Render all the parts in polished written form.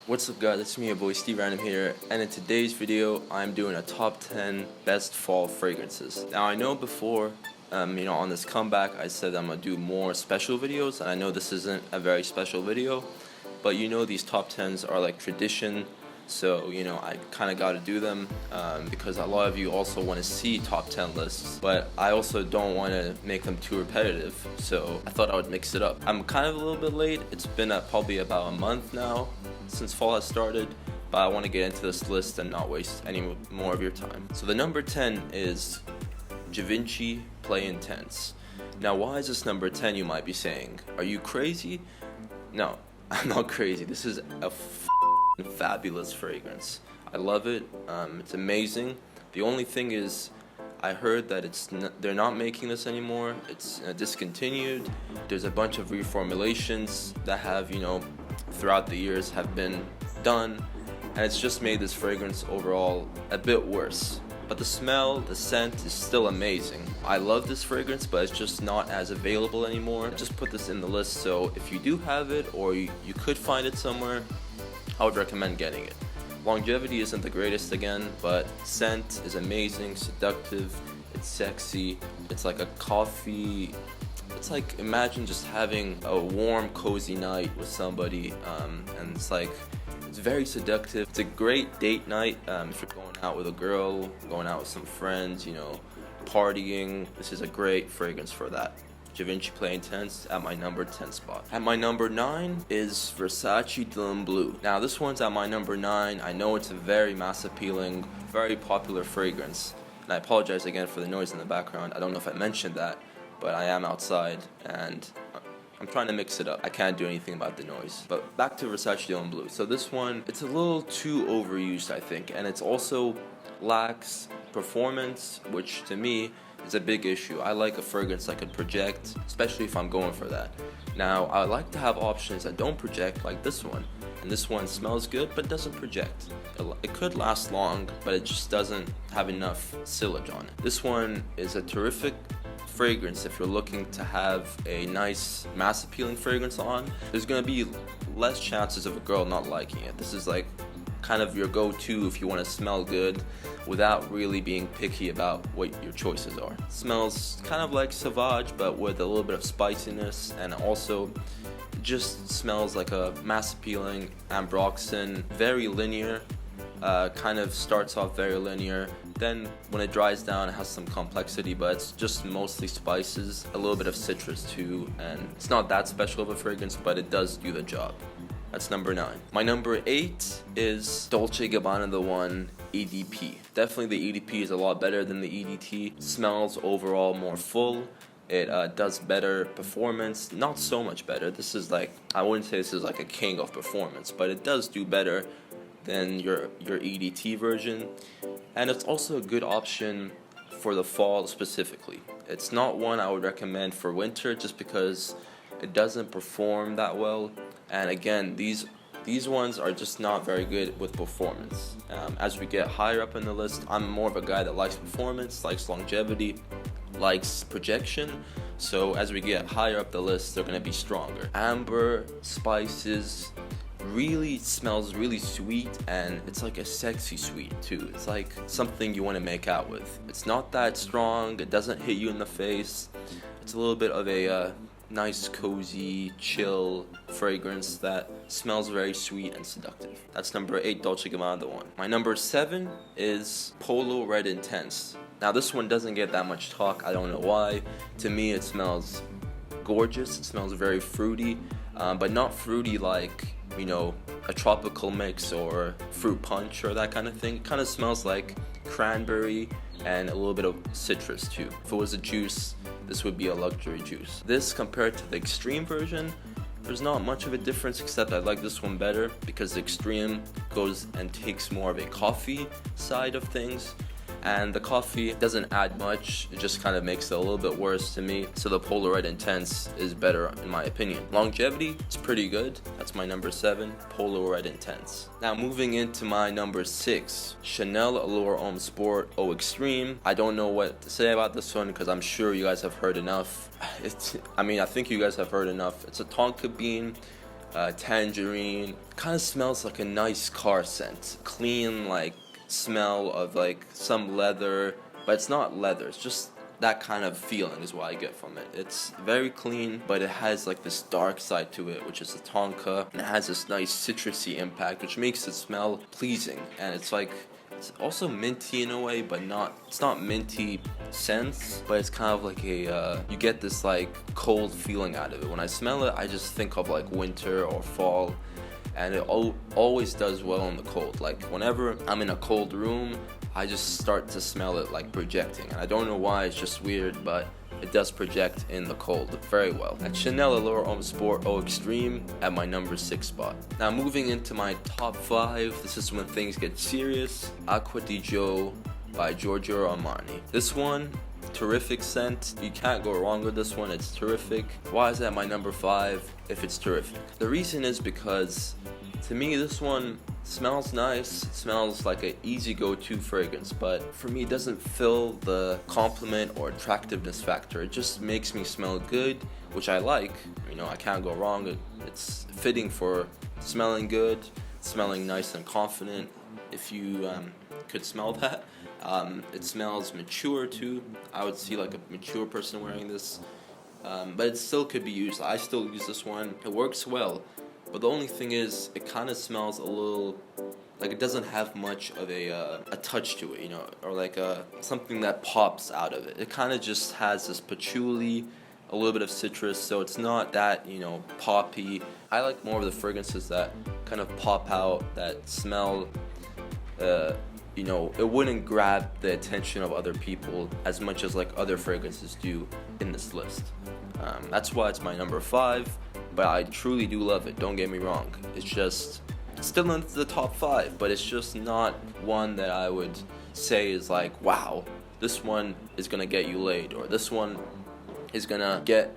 What's up guys, it's me, your boy SteveRandom here, and in today's video I'm doing a top 10 best fall fragrances. Now I know before, on this comeback I said I'm going to do more special videos, and I know this isn't a very special video, but these top 10s are like tradition, so I kind of got to do them because a lot of you also want to see top 10 lists, but I also don't want to make them too repetitive, so I thought I would mix it up. I'm kind of a little bit late. It's been probably about a month now since fall has started, but I want to get into this list and not waste any more of your time. So the number 10 is Givenchy Play Intense. Now why is this number 10, you might be saying? Are you crazy? No, I'm not crazy. This is a fabulous fragrance. I love it. It's amazing. The only thing is, I heard that they're not making this anymore. It's discontinued. There's a bunch of reformulations that have throughout the years have been done, and it's just made this fragrance overall a bit worse. But the smell, the scent is still amazing. I love this fragrance, but it's just not as available anymore. Just put this in the list, so if you do have it or you could find it somewhere, I would recommend getting it. Longevity isn't the greatest again, but scent is amazing, seductive, it's sexy, it's like a coffee. It's like, imagine just having a warm, cozy night with somebody, and it's very seductive. It's a great date night if you're going out with a girl, going out with some friends, partying. This is a great fragrance for that. Givenchy Play Intense at my number 10 spot. At my number 9 is Versace Dylan Blue. Now this one's at my number 9. I know it's a very mass appealing, very popular fragrance. And I apologize again for the noise in the background. I don't know if I mentioned that, but I am outside and I'm trying to mix it up. I can't do anything about the noise. But back to Versace Dylan Blue. So this one, it's a little too overused, I think, and it's also lacks performance, which to me is a big issue. I like a fragrance I could project, especially if I'm going for that. Now, I like to have options that don't project, like this one. And this one smells good, but doesn't project. It could last long, but it just doesn't have enough sillage on it. This one is a terrific fragrance if you're looking to have a nice mass appealing fragrance on. There's gonna be less chances of a girl not liking it. This is like kind of your go-to if you want to smell good without really being picky about what your choices are. It smells kind of like Sauvage, but with a little bit of spiciness, and also just smells like a mass appealing ambroxan, very linear. Kind of starts off very linear, then when it dries down it has some complexity, but it's just mostly spices, a little bit of citrus too, and it's not that special of a fragrance, but it does do the job. That's number 9. My number 8 is Dolce & Gabbana The One EDP. Definitely the EDP is a lot better than the EDT. Smells overall more full. It does better performance, not so much better. This is I wouldn't say this is like a king of performance, but it does do better than your EDT version, and it's also a good option for the fall specifically. It's not one I would recommend for winter just because it doesn't perform that well, and again these ones are just not very good with performance. As we get higher up in the list, I'm more of a guy that likes performance, likes longevity, likes projection, so as we get higher up the list they're going to be stronger. Amber, spices, really smells really sweet, and it's like a sexy sweet too. It's like something you want to make out with. It's not that strong, it doesn't hit you in the face. It's a little bit of a nice, cozy, chill fragrance that smells very sweet and seductive. That's number 8, Dolce & Gabbana The One. My number 7 is Polo Red Intense. Now this one doesn't get that much talk, I don't know why. To me it smells gorgeous, it smells very fruity, but not fruity like a tropical mix or fruit punch or that kind of thing. It kind of smells like cranberry and a little bit of citrus too. If it was a juice, this would be a luxury juice. This compared to the extreme version, there's not much of a difference, except I like this one better because the extreme goes and takes more of a coffee side of things, and the coffee doesn't add much, it just kind of makes it a little bit worse to me. So the Polo Red Intense is better in my opinion. Longevity, it's pretty good. That's my number 7, Polo Red Intense. Now moving into my number 6, Chanel Allure Homme Sport Eau Extreme. I don't know what to say about this one because I'm sure you guys have heard enough. I think you guys have heard enough. It's a tonka bean tangerine. Kind of smells like a nice car scent. Clean, like, smell of like some leather, but it's not leather. It's just that kind of feeling is what I get from it. It's very clean, but it has like this dark side to it, which is the tonka, and it has this nice citrusy impact, which makes it smell pleasing. And it's like, it's also minty in a way, but it's not minty scents, but it's kind of like you get this like cold feeling out of it. When I smell it, I just think of like winter or fall, and it always does well in the cold. Like whenever I'm in a cold room, I just start to smell it like projecting, and I don't know why, it's just weird, but it does project in the cold very well. At Chanel Allure Homme Sport Eau Extreme at my number 6 spot. Now moving into my top 5, this is when things get serious. Acqua di Gio by Giorgio Armani. This one, terrific scent. You can't go wrong with this one. It's terrific. Why is that my number 5 if it's terrific? The reason is because to me this one smells nice. It smells like an easy go-to fragrance, but for me it doesn't fill the compliment or attractiveness factor. It just makes me smell good, which I like. You know, I can't go wrong. It's fitting for smelling good, smelling nice and confident. If you could smell that. It smells mature too. I would see like a mature person wearing this, but it still could be used. I still use this one. It works well. But the only thing is, it kind of smells a little like it doesn't have much of a touch to it, you know, or like something that pops out of it. It kind of just has this patchouli, a little bit of citrus, so it's not that, you know, poppy. I like more of the fragrances that kind of pop out, that smell, you know, it wouldn't grab the attention of other people as much as like other fragrances do in this list. That's why it's my number 5. But I truly do love it, don't get me wrong. It's just still in the top 5, but it's just not one that I would say is like, wow, this one is gonna get you laid, or this one is gonna get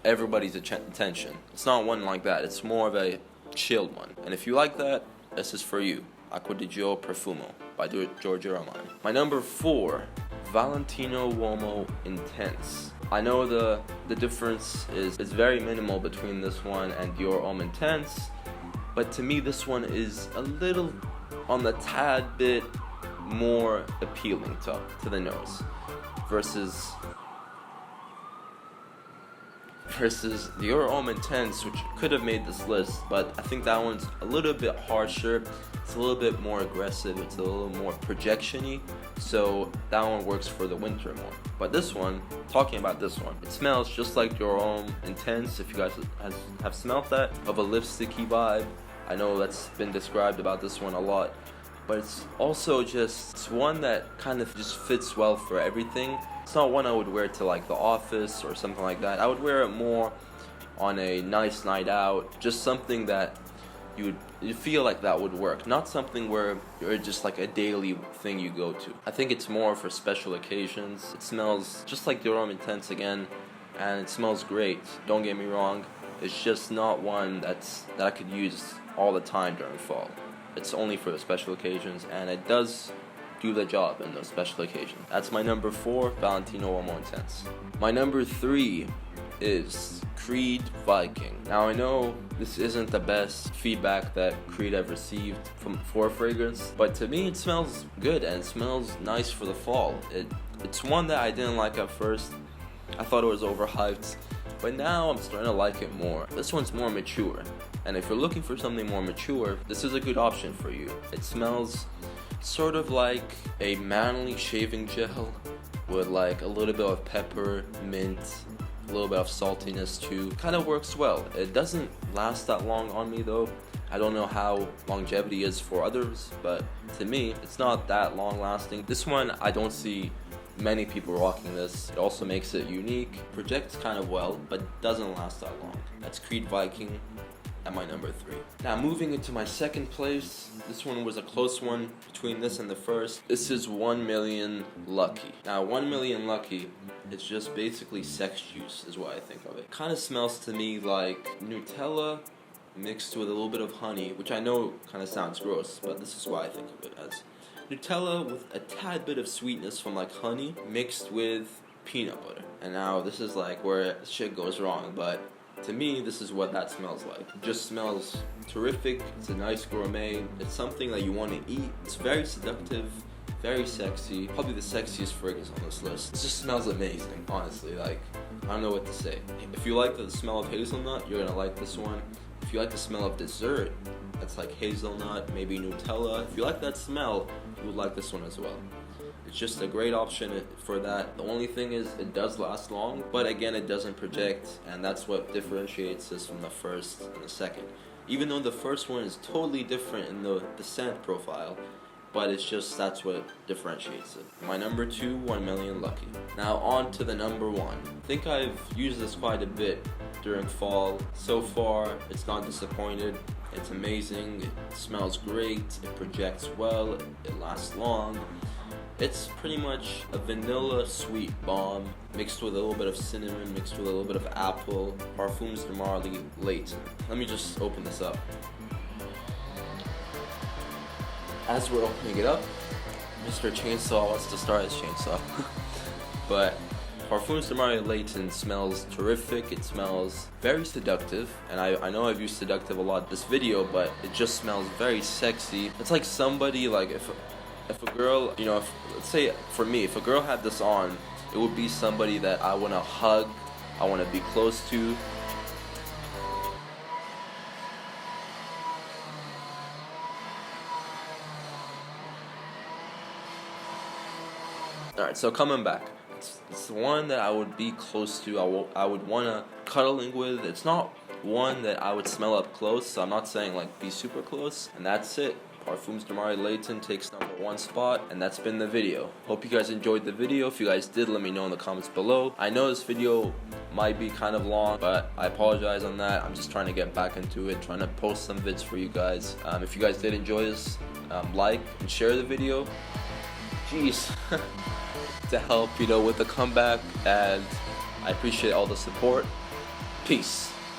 everybody's attention. It's not one like that. It's more of a chilled one. And if you like that, this is for you. Acqua di Gio Profumo by Giorgio Armani. My number 4, Valentino Uomo Intense. I know the difference is very minimal between this one and Dior Homme Intense, but to me this one is a little on the tad bit more appealing to the nose versus Dior Homme Intense, which could have made this list, but I think that one's a little bit harsher. It's a little bit more aggressive. It's a little more projection-y, so that one works for the winter more. But this one, talking about this one, it smells just like Dior Homme Intense. If you guys have smelled that, of a lipsticky vibe. I know that's been described about this one a lot, but it's also just, it's one that kind of just fits well for everything. It's not one I would wear to like the office or something like that. I would wear it more on a nice night out, just something that you feel like that would work, not something where you're just like a daily thing you go to. I think it's more for special occasions. It smells just like Dior Homme Intense again, and it smells great, don't get me wrong. It's just not one that I could use all the time during fall. It's only for the special occasions, and it does do the job in those special occasions. That's my number 4, Valentino Uomo Intense. My number 3 is Creed Viking. Now I know this isn't the best feedback that Creed have received for a fragrance, but to me it smells good and it smells nice for the fall. It's one that I didn't like at first. I thought it was overhyped, but now I'm starting to like it more. This one's more mature, and if you're looking for something more mature, this is a good option for you. It smells sort of like a manly shaving gel with like a little bit of pepper, mint, a little bit of saltiness too. Kind of works well. It doesn't last that long on me though. I don't know how longevity is for others, but to me, it's not that long lasting. This one, I don't see many people rocking this. It also makes it unique, projects kind of well, but doesn't last that long. That's Creed Viking at my number 3. Now moving into my second place, this one was a close one between this and the first. This is 1 Million Lucky. Now 1 Million Lucky, it's just basically sex juice is what I think of it. Kind of smells to me like Nutella mixed with a little bit of honey, which I know kind of sounds gross, but this is what I think of it as. Nutella with a tad bit of sweetness from like honey mixed with peanut butter. And now this is like where shit goes wrong, but To me, this is what that smells like. It just smells terrific. It's a nice gourmet. It's something that you want to eat. It's very seductive, very sexy. Probably the sexiest fragrance on this list. It just smells amazing, honestly. Like, I don't know what to say. If you like the smell of hazelnut, you're gonna like this one. If you like the smell of dessert, that's like hazelnut, maybe Nutella. If you like that smell, you would like this one as well. It's just a great option for that. The only thing is it does last long, but again, it doesn't project, and that's what differentiates this from the first and the second. Even though the first one is totally different in the scent profile, but it's just that's what differentiates it. My number 2, 1 Million Lucky. Now on to the number 1. I think I've used this quite a bit during fall. So far, it's not disappointed. It's amazing. It smells great. It projects well. It lasts long. It's pretty much a vanilla sweet bomb mixed with a little bit of cinnamon, mixed with a little bit of apple. Parfums de Marly Layton. Let me just open this up. As we're opening it up, Mr. Chainsaw wants to start his chainsaw. But Parfums de Marly Layton smells terrific. It smells very seductive, and I know I've used seductive a lot in this video, but it just smells very sexy. It's like somebody, like if a girl, you know, let's say for me, if a girl had this on, it would be somebody that I want to hug, I want to be close to. Alright, so coming back, it's one that I would be close to, I would want to cuddling with. It's not one that I would smell up close, so I'm not saying like be super close, and that's it. Parfums de Marly Layton takes number 1 spot, and that's been the video. Hope you guys enjoyed the video. If you guys did, let me know in the comments below. I know this video might be kind of long, but I apologize on that. I'm just trying to get back into it, trying to post some vids for you guys. If you guys did enjoy this, like and share the video. Jeez. To help, you know, with the comeback, and I appreciate all the support. Peace.